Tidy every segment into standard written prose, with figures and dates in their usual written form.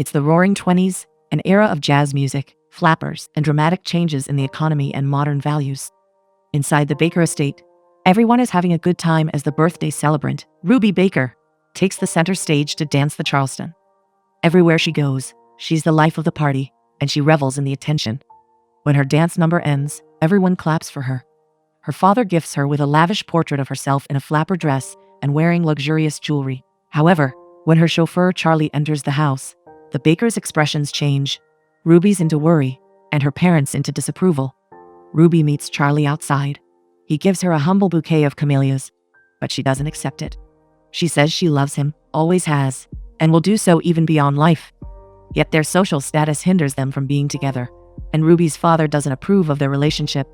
It's the roaring 20s, an era of jazz music, flappers, and dramatic changes in the economy and modern values. Inside the Baker estate, everyone is having a good time as the birthday celebrant, Ruby Baker, takes the center stage to dance the Charleston. Everywhere she goes, she's the life of the party, and she revels in the attention. When her dance number ends, everyone claps for her. Her father gifts her with a lavish portrait of herself in a flapper dress and wearing luxurious jewelry. However, when her chauffeur Charlie enters the house, the Baker's expressions change. Ruby's into worry, and her parents into disapproval. Ruby meets Charlie outside. He gives her a humble bouquet of camellias, but she doesn't accept it. She says she loves him, always has, and will do so even beyond life. Yet their social status hinders them from being together, and Ruby's father doesn't approve of their relationship.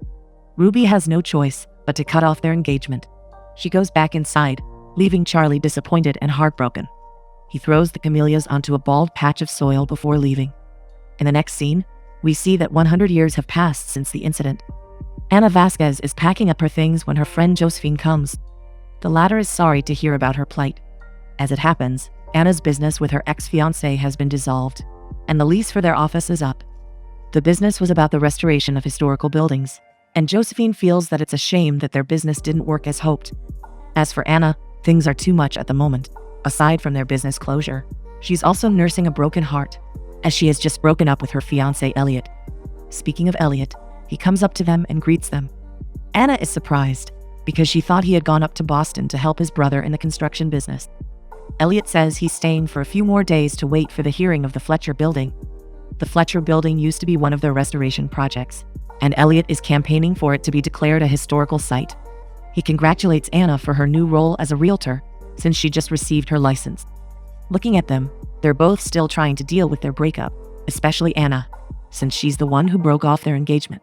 Ruby has no choice but to cut off their engagement. She goes back inside, leaving Charlie disappointed and heartbroken. He throws the camellias onto a bald patch of soil before leaving. In the next scene, we see that 100 years have passed since the incident. Ana Vasquez is packing up her things when her friend Josephine comes. The latter is sorry to hear about her plight. As it happens, Anna's business with her ex-fiancé has been dissolved, and the lease for their office is up. The business was about the restoration of historical buildings, and Josephine feels that it's a shame that their business didn't work as hoped. As for Anna, things are too much at the moment. Aside from their business closure, she's also nursing a broken heart, as she has just broken up with her fiancé Elliot. Speaking of Elliot, he comes up to them and greets them. Anna is surprised, because she thought he had gone up to Boston to help his brother in the construction business. Elliot says he's staying for a few more days to wait for the hearing of the Fletcher building. The Fletcher building used to be one of their restoration projects, and Elliot is campaigning for it to be declared a historical site. He congratulates Anna for her new role as a realtor, since she just received her license. Looking at them, they're both still trying to deal with their breakup, especially Anna, since she's the one who broke off their engagement.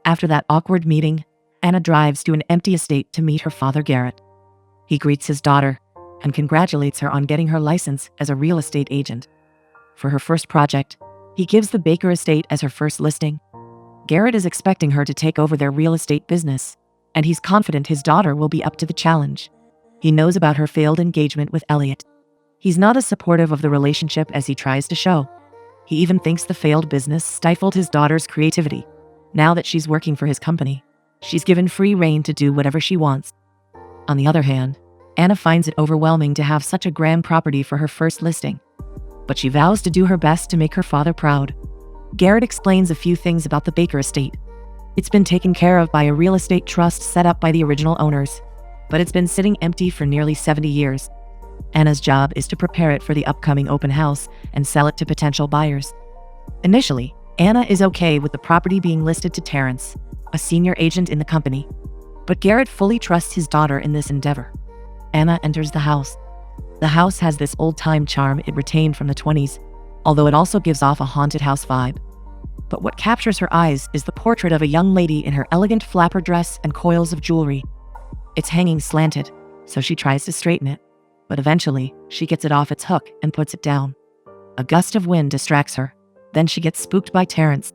After that awkward meeting, Anna drives to an empty estate to meet her father Garrett. He greets his daughter and congratulates her on getting her license as a real estate agent. For her first project, he gives the Baker estate as her first listing. Garrett is expecting her to take over their real estate business, and he's confident his daughter will be up to the challenge. He knows about her failed engagement with Elliot. He's not as supportive of the relationship as he tries to show. He even thinks the failed business stifled his daughter's creativity. Now that she's working for his company, she's given free rein to do whatever she wants. On the other hand, Anna finds it overwhelming to have such a grand property for her first listing, but she vows to do her best to make her father proud. Garrett explains a few things about the Baker estate. It's been taken care of by a real estate trust set up by the original owners, but it's been sitting empty for nearly 70 years. Anna's job is to prepare it for the upcoming open house and sell it to potential buyers. Initially, Anna is okay with the property being listed to Terrence, a senior agent in the company, but Garrett fully trusts his daughter in this endeavor. Anna enters the house. The house has this old-time charm it retained from the 20s, although it also gives off a haunted house vibe. But what captures her eyes is the portrait of a young lady in her elegant flapper dress and coils of jewelry. It's hanging slanted, so she tries to straighten it, but eventually, she gets it off its hook and puts it down. A gust of wind distracts her. Then she gets spooked by Terrence.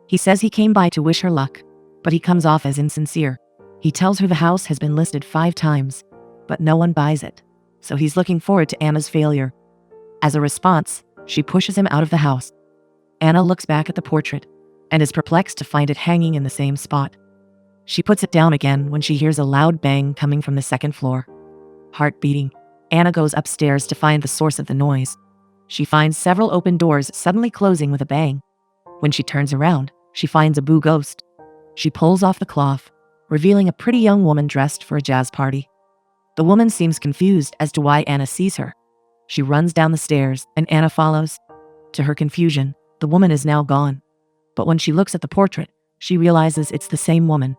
He says he came by to wish her luck, but he comes off as insincere. He tells her the house has been listed 5 times, but no one buys it, so he's looking forward to Anna's failure. As a response, she pushes him out of the house. Anna looks back at the portrait and is perplexed to find it hanging in the same spot. She puts it down again when she hears a loud bang coming from the second floor. Heart beating, Anna goes upstairs to find the source of the noise. She finds several open doors suddenly closing with a bang. When she turns around, she finds a boo ghost. She pulls off the cloth, revealing a pretty young woman dressed for a jazz party. The woman seems confused as to why Anna sees her. She runs down the stairs, and Anna follows. To her confusion, the woman is now gone. But when she looks at the portrait, she realizes it's the same woman.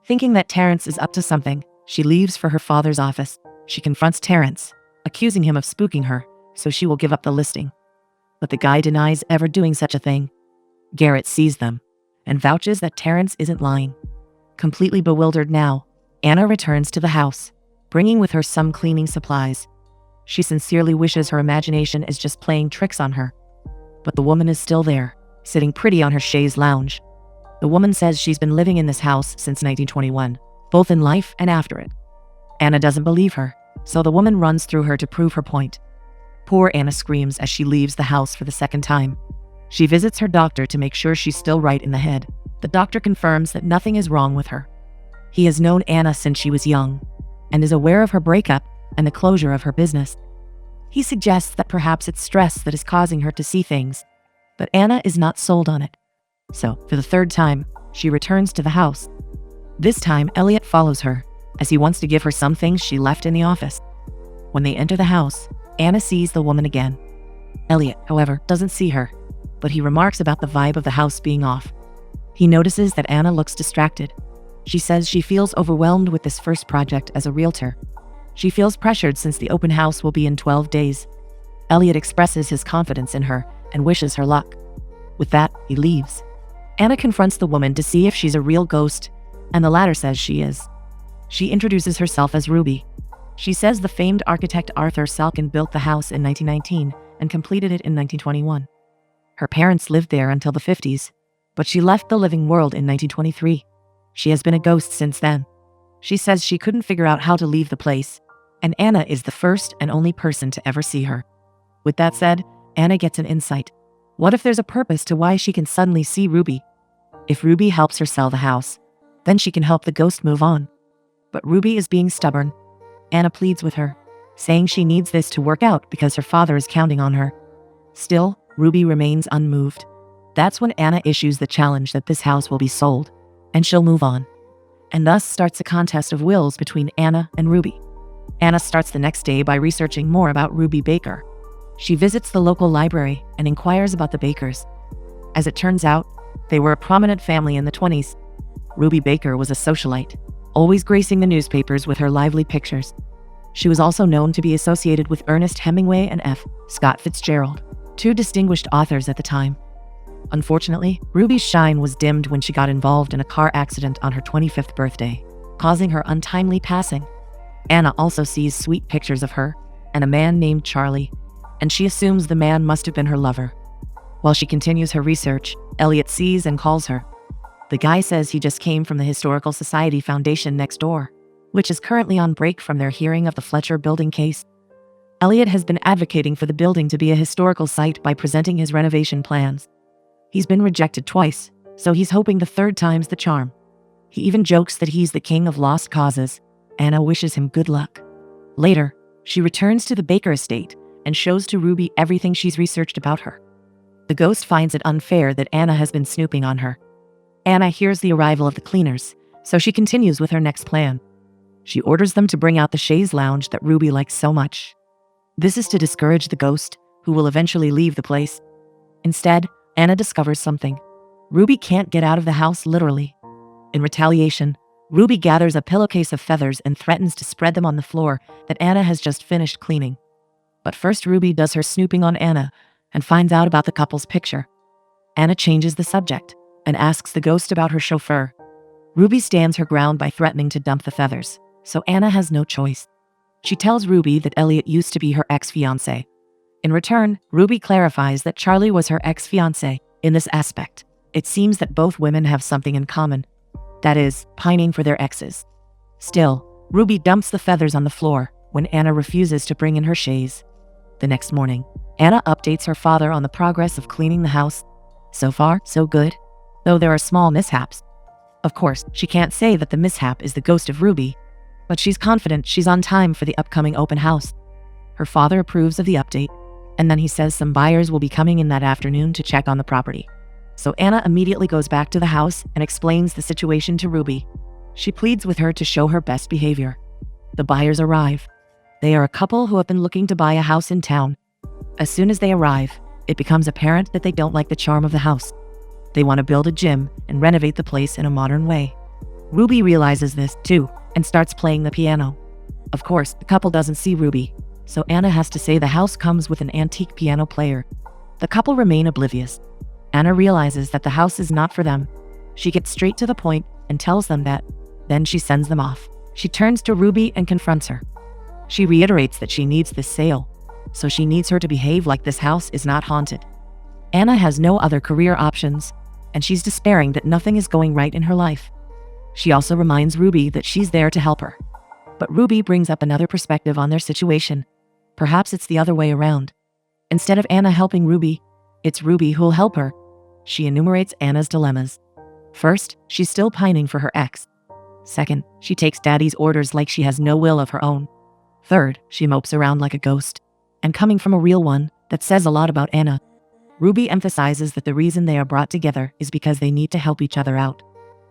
Thinking that Terrence is up to something, she leaves for her father's office. She confronts Terrence, accusing him of spooking her, so she will give up the listing. But the guy denies ever doing such a thing. Garrett sees them and vouches that Terrence isn't lying. Completely bewildered now, Anna returns to the house, bringing with her some cleaning supplies. She sincerely wishes her imagination is just playing tricks on her. But the woman is still there, sitting pretty on her chaise lounge. The woman says she's been living in this house since 1921, both in life and after it. Anna doesn't believe her, so the woman runs through her to prove her point. Poor Anna screams as she leaves the house for the second time. She visits her doctor to make sure she's still right in the head. The doctor confirms that nothing is wrong with her. He has known Anna since she was young and is aware of her breakup and the closure of her business. He suggests that perhaps it's stress that is causing her to see things, but Anna is not sold on it. So, for the third time, she returns to the house. This time, Elliot follows her, as he wants to give her some things she left in the office. When they enter the house, Anna sees the woman again. Elliot, however, doesn't see her, but he remarks about the vibe of the house being off. He notices that Anna looks distracted. She says she feels overwhelmed with this first project as a realtor. She feels pressured since the open house will be in 12 days. Elliot expresses his confidence in her and wishes her luck. With that, he leaves. Anna confronts the woman to see if she's a real ghost, and the latter says she is. She introduces herself as Ruby. She says the famed architect Arthur Salkin built the house in 1919 and completed it in 1921. Her parents lived there until the 50s, but she left the living world in 1923. She has been a ghost since then. She says she couldn't figure out how to leave the place, and Anna is the first and only person to ever see her. With that said, Anna gets an insight. What if there's a purpose to why she can suddenly see Ruby? If Ruby helps her sell the house, then she can help the ghost move on. But Ruby is being stubborn. Anna pleads with her, saying she needs this to work out because her father is counting on her. Still, Ruby remains unmoved. That's when Anna issues the challenge that this house will be sold, and she'll move on. And thus starts a contest of wills between Anna and Ruby. Anna starts the next day by researching more about Ruby Baker. She visits the local library and inquires about the Bakers. As it turns out, they were a prominent family in the 20s. Ruby Baker was a socialite, always gracing the newspapers with her lively pictures. She was also known to be associated with Ernest Hemingway and F. Scott Fitzgerald, two distinguished authors at the time. Unfortunately, Ruby's shine was dimmed when she got involved in a car accident on her 25th birthday, causing her untimely passing. Anna also sees sweet pictures of her and a man named Charlie, and she assumes the man must have been her lover. While she continues her research, Elliot sees and calls her. The guy says he just came from the Historical Society Foundation next door, which is currently on break from their hearing of the Fletcher building case. Elliot has been advocating for the building to be a historical site by presenting his renovation plans. He's been rejected twice, so he's hoping the third time's the charm. He even jokes that he's the king of lost causes. Anna wishes him good luck. Later, she returns to the Baker estate and shows to Ruby everything she's researched about her. The ghost finds it unfair that Anna has been snooping on her. Anna hears the arrival of the cleaners, so she continues with her next plan. She orders them to bring out the chaise lounge that Ruby likes so much. This is to discourage the ghost, who will eventually leave the place. Instead, Anna discovers something. Ruby can't get out of the house literally. In retaliation, Ruby gathers a pillowcase of feathers and threatens to spread them on the floor that Anna has just finished cleaning. But first Ruby does her snooping on Anna and finds out about the couple's picture. Anna changes the subject and asks the ghost about her chauffeur. Ruby stands her ground by threatening to dump the feathers, so Anna has no choice. She tells Ruby that Elliot used to be her ex-fiancé. In return, Ruby clarifies that Charlie was her ex-fiancé. In this aspect, it seems that both women have something in common. That is, pining for their exes. Still, Ruby dumps the feathers on the floor when Anna refuses to bring in her chaise. The next morning, Anna updates her father on the progress of cleaning the house. So far, so good, though there are small mishaps. Of course, she can't say that the mishap is the ghost of Ruby, but she's confident she's on time for the upcoming open house. Her father approves of the update, and then he says some buyers will be coming in that afternoon to check on the property. So Anna immediately goes back to the house and explains the situation to Ruby. She pleads with her to show her best behavior. The buyers arrive. They are a couple who have been looking to buy a house in town. As soon as they arrive, it becomes apparent that they don't like the charm of the house. They want to build a gym and renovate the place in a modern way. Ruby realizes this too and starts playing the piano. Of course, the couple doesn't see Ruby, so Anna has to say the house comes with an antique piano player. The couple remain oblivious. Anna realizes that the house is not for them. She gets straight to the point and tells them that. Then she sends them off. She turns to Ruby and confronts her. She reiterates that she needs this sale, so she needs her to behave like this house is not haunted. Anna has no other career options, and she's despairing that nothing is going right in her life. She also reminds Ruby that she's there to help her. But Ruby brings up another perspective on their situation. Perhaps it's the other way around. Instead of Anna helping Ruby, it's Ruby who'll help her. She enumerates Anna's dilemmas. First, she's still pining for her ex. Second, she takes daddy's orders like she has no will of her own. Third, she mopes around like a ghost. And coming from a real one, that says a lot about Anna. Ruby emphasizes that the reason they are brought together is because they need to help each other out.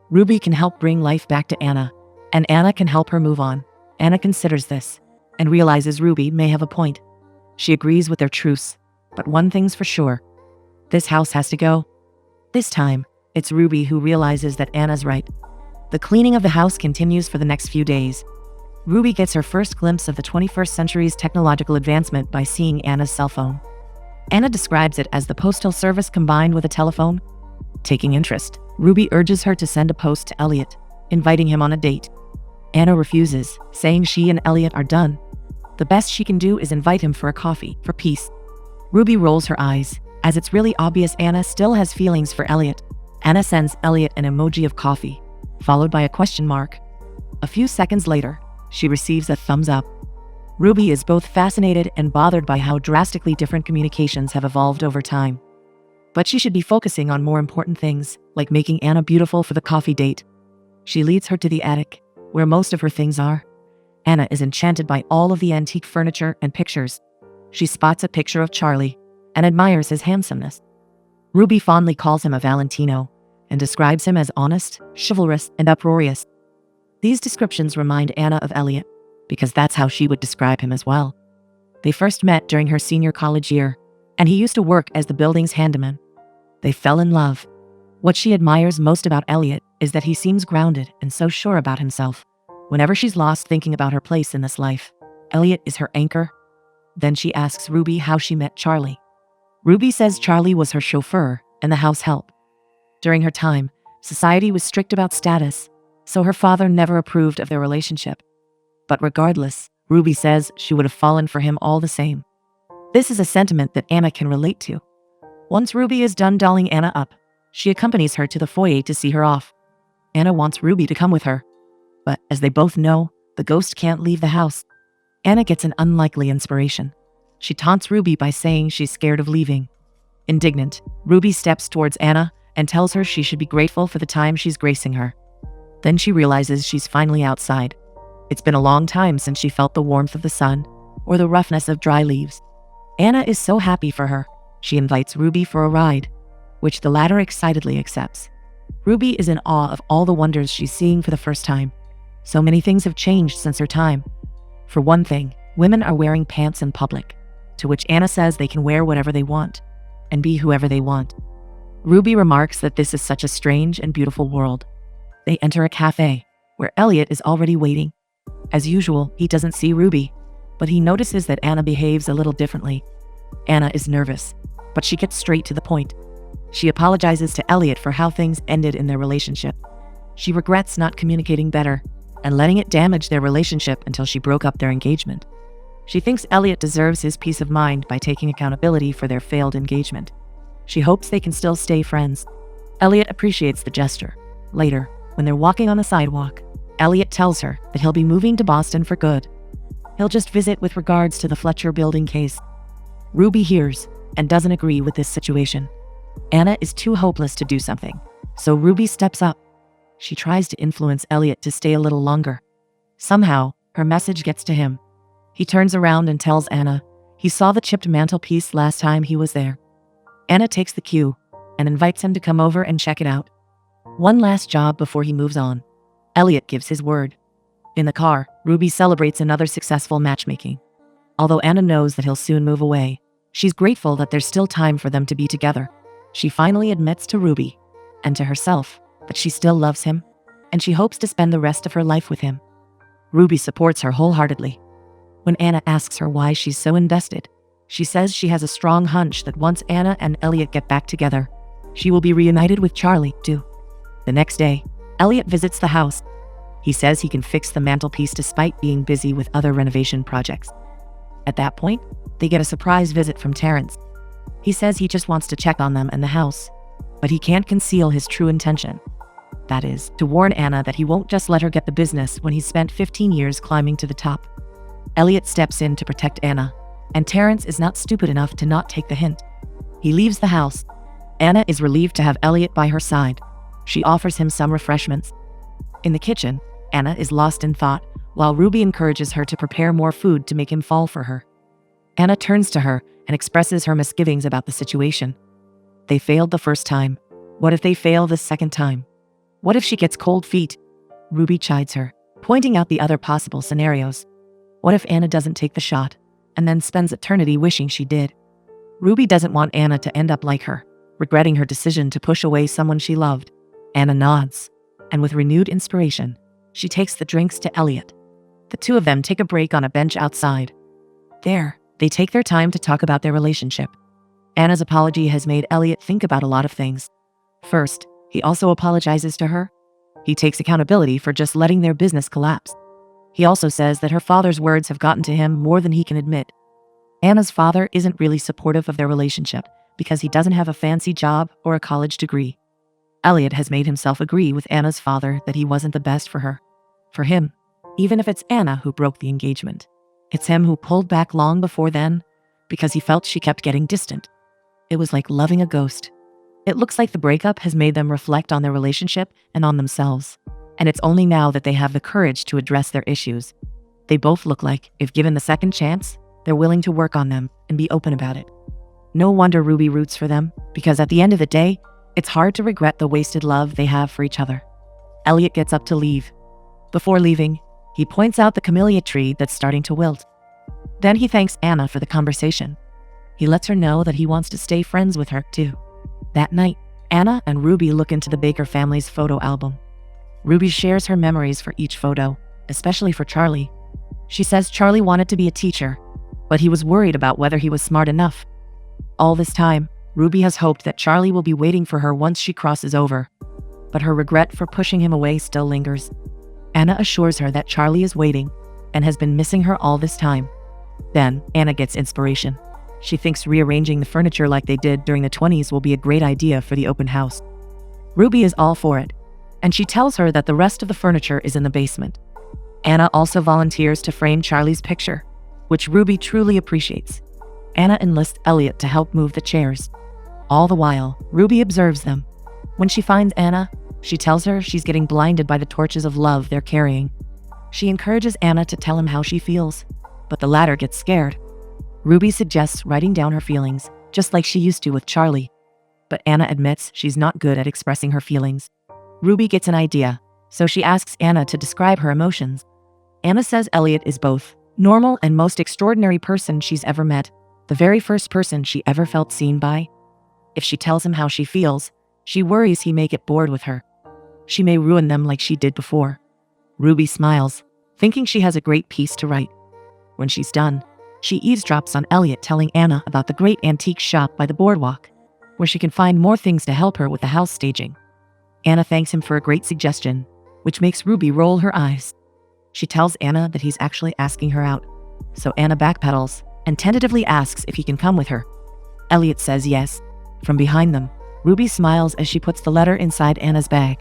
Ruby can help bring life back to Anna, and Anna can help her move on. Anna considers this, and realizes Ruby may have a point. She agrees with their truce, but one thing's for sure. This house has to go. This time, it's Ruby who realizes that Anna's right. The cleaning of the house continues for the next few days. Ruby gets her first glimpse of the 21st century's technological advancement by seeing Anna's cell phone. Anna describes it as the postal service combined with a telephone. Taking interest, Ruby urges her to send a post to Elliot, inviting him on a date. Anna refuses, saying she and Elliot are done. The best she can do is invite him for a coffee, for peace. Ruby rolls her eyes, as it's really obvious Anna still has feelings for Elliot. Anna sends Elliot an emoji of coffee, followed by a question mark. A few seconds later, she receives a thumbs up. Ruby is both fascinated and bothered by how drastically different communications have evolved over time. But she should be focusing on more important things, like making Anna beautiful for the coffee date. She leads her to the attic, where most of her things are. Anna is enchanted by all of the antique furniture and pictures. She spots a picture of Charlie and admires his handsomeness. Ruby fondly calls him a Valentino and describes him as honest, chivalrous, and uproarious. These descriptions remind Anna of Elliot, because that's how she would describe him as well. They first met during her senior college year, and he used to work as the building's handyman. They fell in love. What she admires most about Elliot is that he seems grounded and so sure about himself. Whenever she's lost thinking about her place in this life, Elliot is her anchor. Then she asks Ruby how she met Charlie. Ruby says Charlie was her chauffeur and the house help. During her time, society was strict about status, so her father never approved of their relationship. But regardless, Ruby says she would have fallen for him all the same. This is a sentiment that Anna can relate to. Once Ruby is done dolling Anna up, she accompanies her to the foyer to see her off. Anna wants Ruby to come with her, but as they both know, the ghost can't leave the house. Anna gets an unlikely inspiration. She taunts Ruby by saying she's scared of leaving. Indignant, Ruby steps towards Anna and tells her she should be grateful for the time she's gracing her. Then she realizes she's finally outside. It's been a long time since she felt the warmth of the sun or the roughness of dry leaves. Anna is so happy for her. She invites Ruby for a ride, which the latter excitedly accepts. Ruby is in awe of all the wonders she's seeing for the first time. So many things have changed since her time. For one thing, women are wearing pants in public, to which Anna says they can wear whatever they want and be whoever they want. Ruby remarks that this is such a strange and beautiful world. They enter a cafe, where Elliot is already waiting. As usual, he doesn't see Ruby, but he notices that Anna behaves a little differently. Anna is nervous, but she gets straight to the point. She apologizes to Elliot for how things ended in their relationship. She regrets not communicating better and letting it damage their relationship until she broke up their engagement. She thinks Elliot deserves his peace of mind by taking accountability for their failed engagement. She hopes they can still stay friends. Elliot appreciates the gesture. Later, when they're walking on the sidewalk, Elliot tells her that he'll be moving to Boston for good. He'll just visit with regards to the Fletcher building case. Ruby hears and doesn't agree with this situation. Anna is too hopeless to do something, so Ruby steps up. She tries to influence Elliot to stay a little longer. Somehow, her message gets to him. He turns around and tells Anna he saw the chipped mantelpiece last time he was there. Anna takes the cue and invites him to come over and check it out. One last job before he moves on. Elliot gives his word. In the car, Ruby celebrates another successful matchmaking. Although Anna knows that he'll soon move away, she's grateful that there's still time for them to be together. She finally admits to Ruby and to herself that she still loves him, and she hopes to spend the rest of her life with him. Ruby supports her wholeheartedly. When Anna asks her why she's so invested, she says she has a strong hunch that once Anna and Elliot get back together, she will be reunited with Charlie, too. The next day, Elliot visits the house. He says he can fix the mantelpiece despite being busy with other renovation projects. At that point, they get a surprise visit from Terrence. He says he just wants to check on them and the house, but he can't conceal his true intention. That is, to warn Anna that he won't just let her get the business when he's spent 15 years climbing to the top. Elliot steps in to protect Anna, And Terrence is not stupid enough to not take the hint. He leaves the house. Anna is relieved to have Elliot by her side. She offers him some refreshments. In the kitchen, Anna is lost in thought, while Ruby encourages her to prepare more food to make him fall for her. Anna turns to her and expresses her misgivings about the situation. They failed the first time. What if they fail the second time? What if she gets cold feet? Ruby chides her, pointing out the other possible scenarios. What if Anna doesn't take the shot, and then spends eternity wishing she did? Ruby doesn't want Anna to end up like her, regretting her decision to push away someone she loved. Anna nods, and with renewed inspiration, she takes the drinks to Elliot. The two of them take a break on a bench outside. There, they take their time to talk about their relationship. Anna's apology has made Elliot think about a lot of things. First, he also apologizes to her. He takes accountability for just letting their business collapse. He also says that her father's words have gotten to him more than he can admit. Anna's father isn't really supportive of their relationship because he doesn't have a fancy job or a college degree. Elliot has made himself agree with Anna's father that he wasn't the best for her. For him, even if it's Anna who broke the engagement, it's him who pulled back long before then because he felt she kept getting distant. It was like loving a ghost. It looks like the breakup has made them reflect on their relationship and on themselves. And it's only now that they have the courage to address their issues. They both look like, if given the second chance, they're willing to work on them and be open about it. No wonder Ruby roots for them, because at the end of the day, it's hard to regret the wasted love they have for each other. Elliot gets up to leave. Before leaving, he points out the camellia tree that's starting to wilt. Then he thanks Anna for the conversation. He lets her know that he wants to stay friends with her, too. That night, Anna and Ruby look into the Baker family's photo album. Ruby shares her memories for each photo, especially for Charlie. She says Charlie wanted to be a teacher, but he was worried about whether he was smart enough. All this time, Ruby has hoped that Charlie will be waiting for her once she crosses over, but her regret for pushing him away still lingers. Anna assures her that Charlie is waiting and has been missing her all this time. Then, Anna gets inspiration. She thinks rearranging the furniture like they did during the 20s will be a great idea for the open house. Ruby is all for it, and she tells her that the rest of the furniture is in the basement. Anna also volunteers to frame Charlie's picture, which Ruby truly appreciates. Anna enlists Elliot to help move the chairs. All the while, Ruby observes them. When she finds Anna, she tells her she's getting blinded by the torches of love they're carrying. She encourages Anna to tell him how she feels, but the latter gets scared. Ruby suggests writing down her feelings, just like she used to with Charlie. But Anna admits she's not good at expressing her feelings. Ruby gets an idea, so she asks Anna to describe her emotions. Anna says Elliot is both normal and most extraordinary person she's ever met, the very first person she ever felt seen by. If she tells him how she feels, she worries he may get bored with her. She may ruin them like she did before. Ruby smiles, thinking she has a great piece to write. When she's done, she eavesdrops on Elliot telling Anna about the great antique shop by the boardwalk, where she can find more things to help her with the house staging. Anna thanks him for a great suggestion, which makes Ruby roll her eyes. She tells Anna that he's actually asking her out, so Anna backpedals and tentatively asks if he can come with her. Elliot says yes. From behind them, Ruby smiles as she puts the letter inside Anna's bag.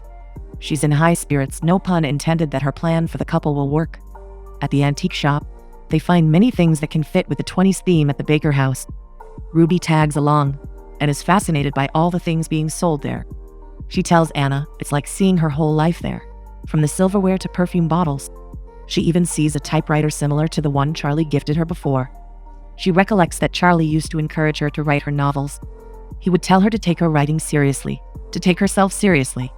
She's in high spirits, no pun intended, that her plan for the couple will work. At the antique shop, they find many things that can fit with the 20s theme at the Baker house. Ruby tags along and is fascinated by all the things being sold there. She tells Anna it's like seeing her whole life there, from the silverware to perfume bottles. She even sees a typewriter similar to the one Charlie gifted her before. She recollects that Charlie used to encourage her to write her novels. He would tell her to take her writing seriously, to take herself seriously.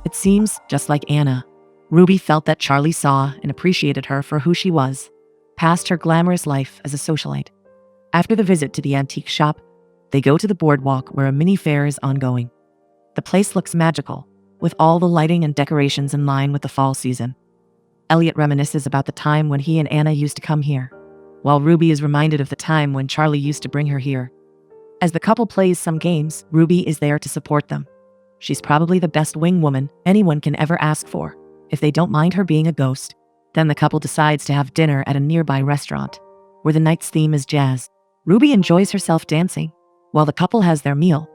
It seems just like Anna. Ruby felt that Charlie saw and appreciated her for who she was, past her glamorous life as a socialite. After the visit to the antique shop, they go to the boardwalk where a mini fair is ongoing. The place looks magical, with all the lighting and decorations in line with the fall season. Elliot reminisces about the time when he and Anna used to come here, while Ruby is reminded of the time when Charlie used to bring her here. As the couple plays some games, Ruby is there to support them. She's probably the best wing woman anyone can ever ask for, if they don't mind her being a ghost. Then the couple decides to have dinner at a nearby restaurant, where the night's theme is jazz. Ruby enjoys herself dancing, while the couple has their meal.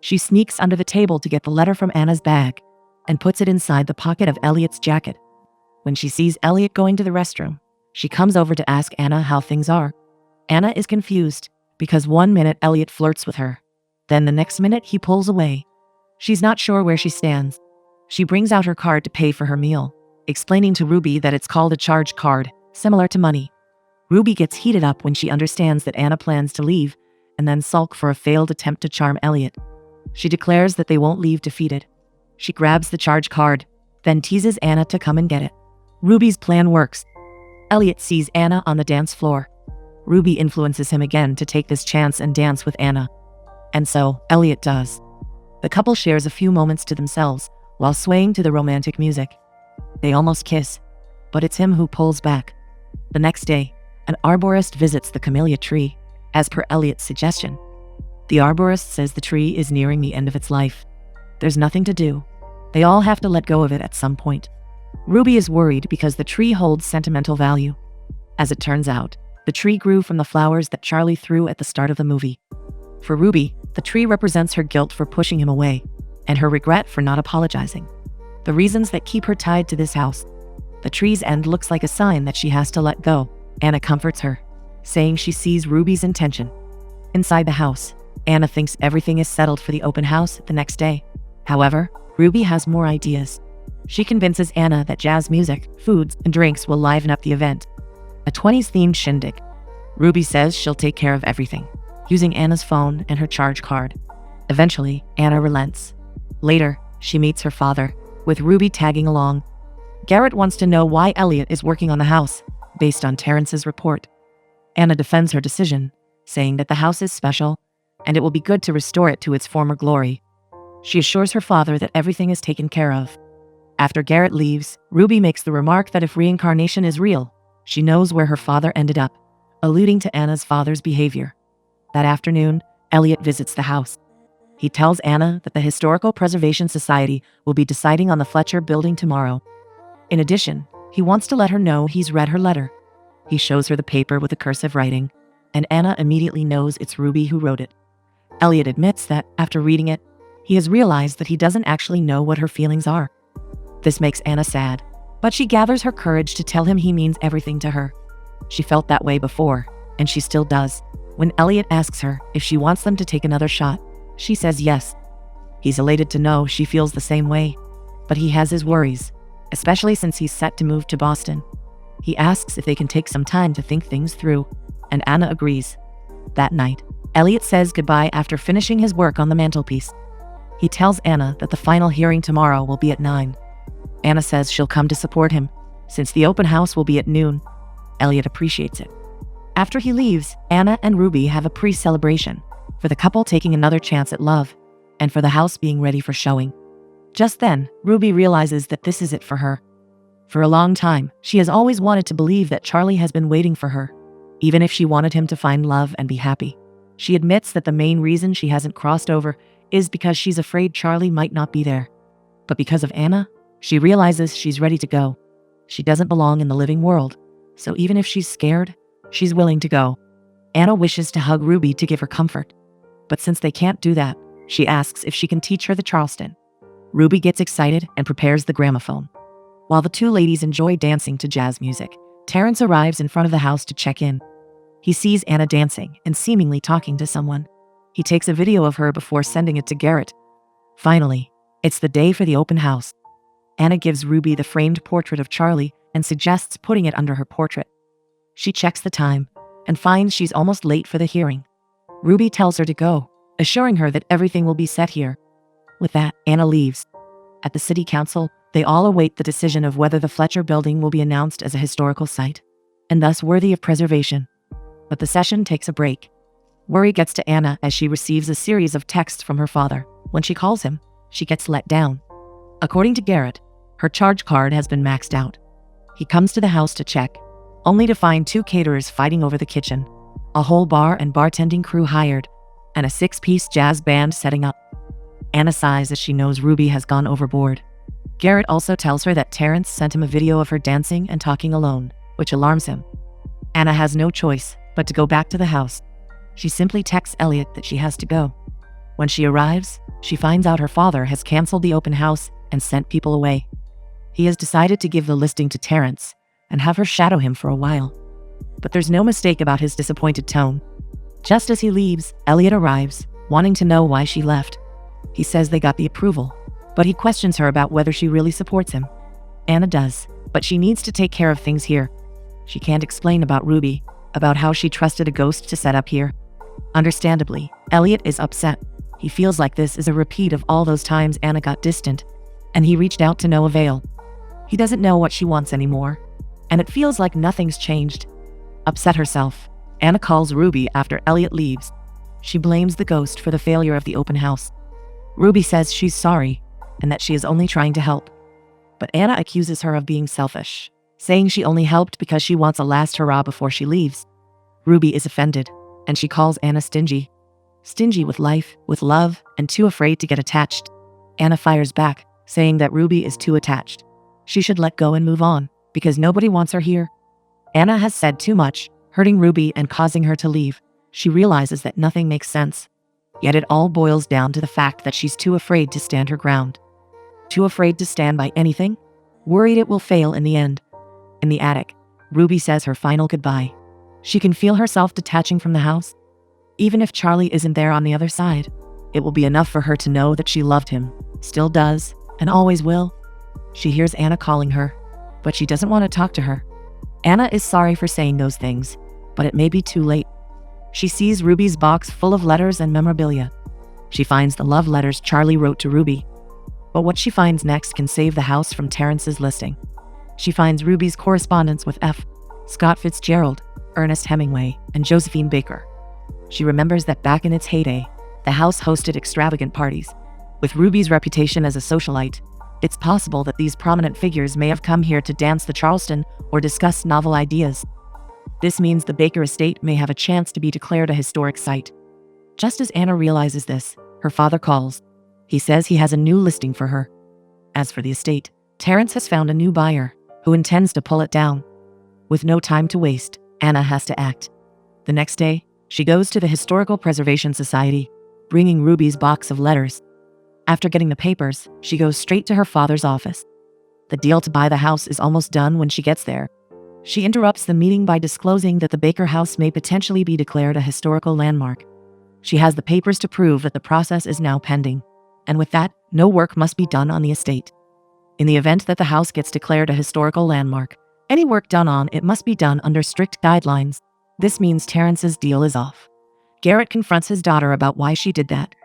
She sneaks under the table to get the letter from Anna's bag, and puts it inside the pocket of Elliot's jacket. When she sees Elliot going to the restroom, she comes over to ask Anna how things are. Anna is confused because one minute Elliot flirts with her, then the next minute he pulls away. She's not sure where she stands. She brings out her card to pay for her meal, explaining to Ruby that it's called a charge card, similar to money. Ruby gets heated up when she understands that Anna plans to leave and then sulk for a failed attempt to charm Elliot. She declares that they won't leave defeated. She grabs the charge card, then teases Anna to come and get it. Ruby's plan works. Elliot sees Anna on the dance floor. Ruby influences him again to take this chance and dance with Anna. And so, Elliot does. The couple shares a few moments to themselves while swaying to the romantic music. They almost kiss, but it's him who pulls back. The next day, an arborist visits the camellia tree, as per Elliot's suggestion. The arborist says the tree is nearing the end of its life. There's nothing to do. They all have to let go of it at some point. Ruby is worried because the tree holds sentimental value. As it turns out, the tree grew from the flowers that Charlie threw at the start of the movie. For Ruby, the tree represents her guilt for pushing him away, and her regret for not apologizing. The reasons that keep her tied to this house. The tree's end looks like a sign that she has to let go. Anna comforts her, saying she sees Ruby's intention. Inside the house, Anna thinks everything is settled for the open house the next day. However, Ruby has more ideas. She convinces Anna that jazz music, foods, and drinks will liven up the event. A 20s-themed shindig. Ruby says she'll take care of everything, using Anna's phone and her charge card. Eventually, Anna relents. Later, she meets her father, with Ruby tagging along. Garrett wants to know why Elliot is working on the house, based on Terrence's report. Anna defends her decision, saying that the house is special, and it will be good to restore it to its former glory. She assures her father that everything is taken care of. After Garrett leaves, Ruby makes the remark that if reincarnation is real, she knows where her father ended up, alluding to Anna's father's behavior. That afternoon, Elliot visits the house. He tells Anna that the Historical Preservation Society will be deciding on the Fletcher building tomorrow. In addition, he wants to let her know he's read her letter. He shows her the paper with the cursive writing, and Anna immediately knows it's Ruby who wrote it. Elliot admits that, after reading it, he has realized that he doesn't actually know what her feelings are. This makes Anna sad, but she gathers her courage to tell him he means everything to her. She felt that way before, and she still does. When Elliot asks her if she wants them to take another shot, she says yes. He's elated to know she feels the same way, but he has his worries, especially since he's set to move to Boston. He asks if they can take some time to think things through, and Anna agrees. That night, Elliot says goodbye after finishing his work on the mantelpiece. He tells Anna that the final hearing tomorrow will be at 9. Anna says she'll come to support him, since the open house will be at noon. Elliot appreciates it. After he leaves, Anna and Ruby have a pre-celebration, for the couple taking another chance at love, and for the house being ready for showing. Just then, Ruby realizes that this is it for her. For a long time, she has always wanted to believe that Charlie has been waiting for her, even if she wanted him to find love and be happy. She admits that the main reason she hasn't crossed over is because she's afraid Charlie might not be there. But because of Anna, she realizes she's ready to go. She doesn't belong in the living world, so even if she's scared, she's willing to go. Anna wishes to hug Ruby to give her comfort. But since they can't do that, she asks if she can teach her the Charleston. Ruby gets excited and prepares the gramophone. While the two ladies enjoy dancing to jazz music, Terrence arrives in front of the house to check in. He sees Anna dancing and seemingly talking to someone. He takes a video of her before sending it to Garrett. Finally, it's the day for the open house. Anna gives Ruby the framed portrait of Charlie and suggests putting it under her portrait. She checks the time and finds she's almost late for the hearing. Ruby tells her to go, assuring her that everything will be set here. With that, Anna leaves. At the city council, they all await the decision of whether the Fletcher building will be announced as a historical site, and thus worthy of preservation. But the session takes a break. Worry gets to Anna as she receives a series of texts from her father. When she calls him, she gets let down. According to Garrett, her charge card has been maxed out. He comes to the house to check, only to find 2 caterers fighting over the kitchen, a whole bar and bartending crew hired, and a 6-piece jazz band setting up. Anna sighs as she knows Ruby has gone overboard. Garrett also tells her that Terrence sent him a video of her dancing and talking alone, which alarms him. Anna has no choice but to go back to the house. She simply texts Elliot that she has to go. When she arrives, she finds out her father has canceled the open house and sent people away. He has decided to give the listing to Terrence and have her shadow him for a while. But there's no mistake about his disappointed tone. Just as he leaves, Elliot arrives, wanting to know why she left. He says they got the approval, but he questions her about whether she really supports him. Anna does, but she needs to take care of things here. She can't explain about Ruby, about how she trusted a ghost to set up here. Understandably, Elliot is upset. He feels like this is a repeat of all those times Anna got distant, and he reached out to no avail. He doesn't know what she wants anymore, and it feels like nothing's changed. Upset herself, Anna calls Ruby after Elliot leaves. She blames the ghost for the failure of the open house. Ruby says she's sorry, and that she is only trying to help. But Anna accuses her of being selfish, saying she only helped because she wants a last hurrah before she leaves. Ruby is offended, and she calls Anna stingy. Stingy with life, with love, and too afraid to get attached. Anna fires back, saying that Ruby is too attached. She should let go and move on, because nobody wants her here. Anna has said too much, hurting Ruby and causing her to leave. She realizes that nothing makes sense. Yet it all boils down to the fact that she's too afraid to stand her ground. Too afraid to stand by anything? Worried it will fail in the end. In the attic, Ruby says her final goodbye. She can feel herself detaching from the house. Even if Charlie isn't there on the other side, it will be enough for her to know that she loved him, still does, and always will. She hears Anna calling her, but she doesn't want to talk to her. Anna is sorry for saying those things, but it may be too late. She sees Ruby's box full of letters and memorabilia. She finds the love letters Charlie wrote to Ruby. But what she finds next can save the house from Terrence's listing. She finds Ruby's correspondence with F. Scott Fitzgerald, Ernest Hemingway, and Josephine Baker. She remembers that back in its heyday, the house hosted extravagant parties. With Ruby's reputation as a socialite, it's possible that these prominent figures may have come here to dance the Charleston or discuss novel ideas. This means the Baker estate may have a chance to be declared a historic site. Just as Anna realizes this, her father calls. He says he has a new listing for her. As for the estate, Terrence has found a new buyer who intends to pull it down. With no time to waste, Anna has to act. The next day, she goes to the Historical Preservation Society, bringing Ruby's box of letters. After getting the papers, she goes straight to her father's office. The deal to buy the house is almost done when she gets there. She interrupts the meeting by disclosing that the Baker house may potentially be declared a historical landmark. She has the papers to prove that the process is now pending. And with that, no work must be done on the estate. In the event that the house gets declared a historical landmark, any work done on it must be done under strict guidelines. This means Terrence's deal is off. Garrett confronts his daughter about why she did that.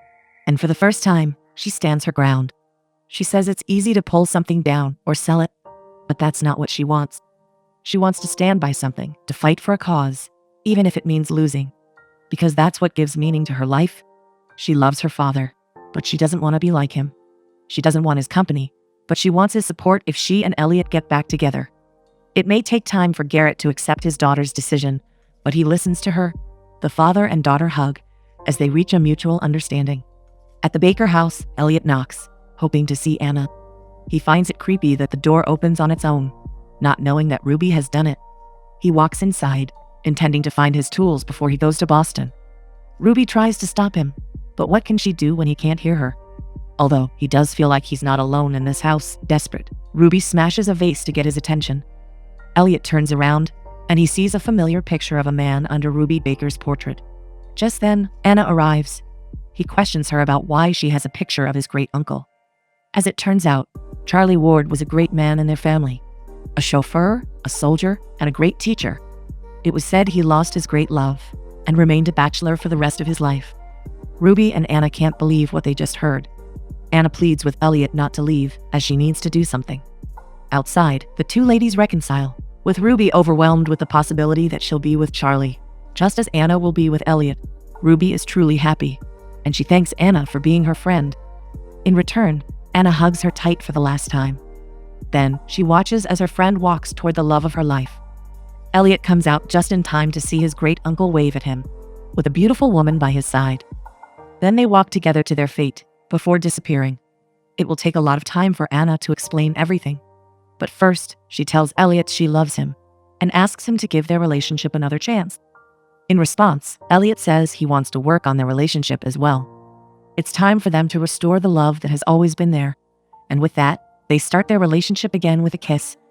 And for the first time, she stands her ground. She says it's easy to pull something down or sell it, but that's not what she wants. She wants to stand by something, to fight for a cause, even if it means losing. Because that's what gives meaning to her life. She loves her father, but she doesn't want to be like him. She doesn't want his company, but she wants his support if she and Elliot get back together. It may take time for Garrett to accept his daughter's decision, but he listens to her. The father and daughter hug as they reach a mutual understanding. At the Baker house, Elliot knocks, hoping to see Anna. He finds it creepy that the door opens on its own, not knowing that Ruby has done it. He walks inside, intending to find his tools before he goes to Boston. Ruby tries to stop him, but what can she do when he can't hear her? Although he does feel like he's not alone in this house, desperate, Ruby smashes a vase to get his attention. Elliot turns around, and he sees a familiar picture of a man under Ruby Baker's portrait. Just then, Anna arrives. He questions her about why she has a picture of his great-uncle. As it turns out, Charlie Ward was a great man in their family. A chauffeur, a soldier, and a great teacher. It was said he lost his great love and remained a bachelor for the rest of his life. Ruby and Anna can't believe what they just heard. Anna pleads with Elliot not to leave, as she needs to do something. Outside, the two ladies reconcile, with Ruby overwhelmed with the possibility that she'll be with Charlie, just as Anna will be with Elliot. Ruby is truly happy, and she thanks Anna for being her friend. In return, Anna hugs her tight for the last time. Then, she watches as her friend walks toward the love of her life. Elliot comes out just in time to see his great-uncle wave at him, with a beautiful woman by his side. Then they walk together to their fate, before disappearing. It will take a lot of time for Anna to explain everything. But first, she tells Elliot she loves him, and asks him to give their relationship another chance. In response, Elliot says he wants to work on their relationship as well. It's time for them to restore the love that has always been there. And with that, they start their relationship again with a kiss.